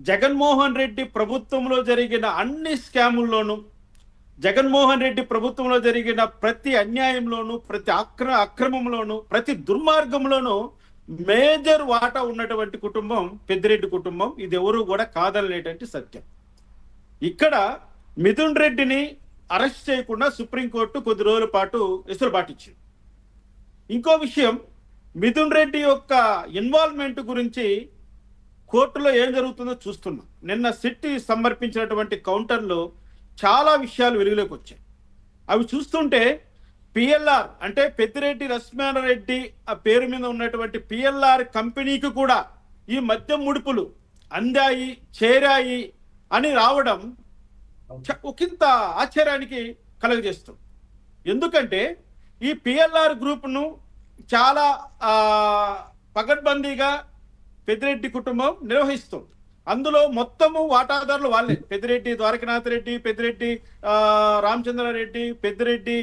జగన్మోహన్ రెడ్డి ప్రభుత్వంలో జరిగిన అన్ని స్కాముల్లోనూ, జగన్మోహన్ రెడ్డి ప్రభుత్వంలో జరిగిన ప్రతి అన్యాయంలోనూ, ప్రతి అక్రమంలోనూ, ప్రతి దుర్మార్గంలోనూ మేజర్ వాటా ఉన్నటువంటి కుటుంబం పెద్దిరెడ్డి కుటుంబం. ఇది ఎవరు కూడా కాదనేటువంటి సత్యం. ఇక్కడ మిథున్ రెడ్డిని అరెస్ట్ చేయకుండా సుప్రీంకోర్టు కొద్ది రోజుల పాటు వెసులుబాటు ఇచ్చింది. ఇంకో విషయం, మిథున్ రెడ్డి యొక్క ఇన్వాల్వ్మెంట్ గురించి కోర్టులో ఏం జరుగుతుందో చూస్తున్నాం. నిన్న సిట్ సమర్పించినటువంటి కౌంటర్లో చాలా విషయాలు వెలుగులోకి వచ్చాయి. అవి చూస్తుంటే పిఎల్ఆర్ అంటే పెద్దిరెడ్డి లక్ష్మణరెడ్డి ఆ పేరు మీద ఉన్నటువంటి పిఎల్ఆర్ కంపెనీకి కూడా ఈ మద్యం ముడుపులు అందాయి, చేరాయి అని రావడం ఒకంత ఆశ్చర్యానికి కలుగజేస్తుంది. ఎందుకంటే ఈ పిఎల్ఆర్ గ్రూప్ను చాలా పగడ్బందీగా పెద్దిరెడ్డి కుటుంబం నిర్వహిస్తుంది. అందులో మొత్తము వాటాదారులు వాళ్ళే. పెద్దిరెడ్డి ద్వారకనాథ్ రెడ్డి, పెద్దిరెడ్డి రామచంద్రారెడ్డి, పెద్దిరెడ్డి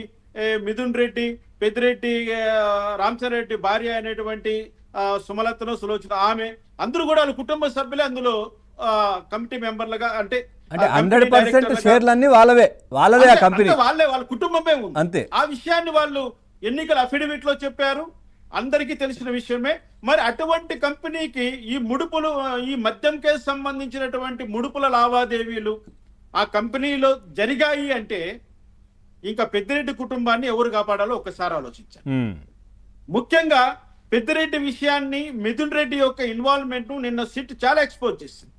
మిథున్ రెడ్డి, పెద్దిరెడ్డి రామచంద్రారెడ్డి భార్య అనేటువంటి సుమలతను సులోచన ఆమె అందరూ కూడా వాళ్ళ కుటుంబ సభ్యులే అందులో కమిటీ మెంబర్లుగా, అంటే 100% షేర్లన్నీ వాళ్ళవే, వాళ్ళదే ఆ కంపెనీ, వాళ్ళే, వాళ్ళ కుటుంబమే ఉంది అంతే. ఆ విషయాన్ని వాళ్ళు ఎన్నికల అఫిడవిట్ లో చెప్పారు, అందరికీ తెలిసిన విషయమే. మరి అటువంటి కంపెనీకి ఈ ముడుపులు, ఈ మద్యం కేసు సంబంధించినటువంటి ముడుపుల లావాదేవీలు ఆ కంపెనీలో జరిగాయి అంటే ఇంకా పెద్దిరెడ్డి కుటుంబాన్ని ఎవరు కాపాడాలో ఒక్కసారి ఆలోచించారు. ముఖ్యంగా పెద్దిరెడ్డి విషయాన్ని, మిథున్ రెడ్డి యొక్క ఇన్వాల్వ్మెంట్ నిన్న సిట్ చాలా ఎక్స్పోజ్ చేసింది.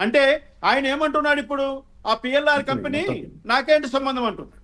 అంటే ఆయన ఏమంటున్నాడు, ఇప్పుడు ఆ పిఎల్ఆర్ కంపెనీ నాకేంటి సంబంధం అంటున్నాడు.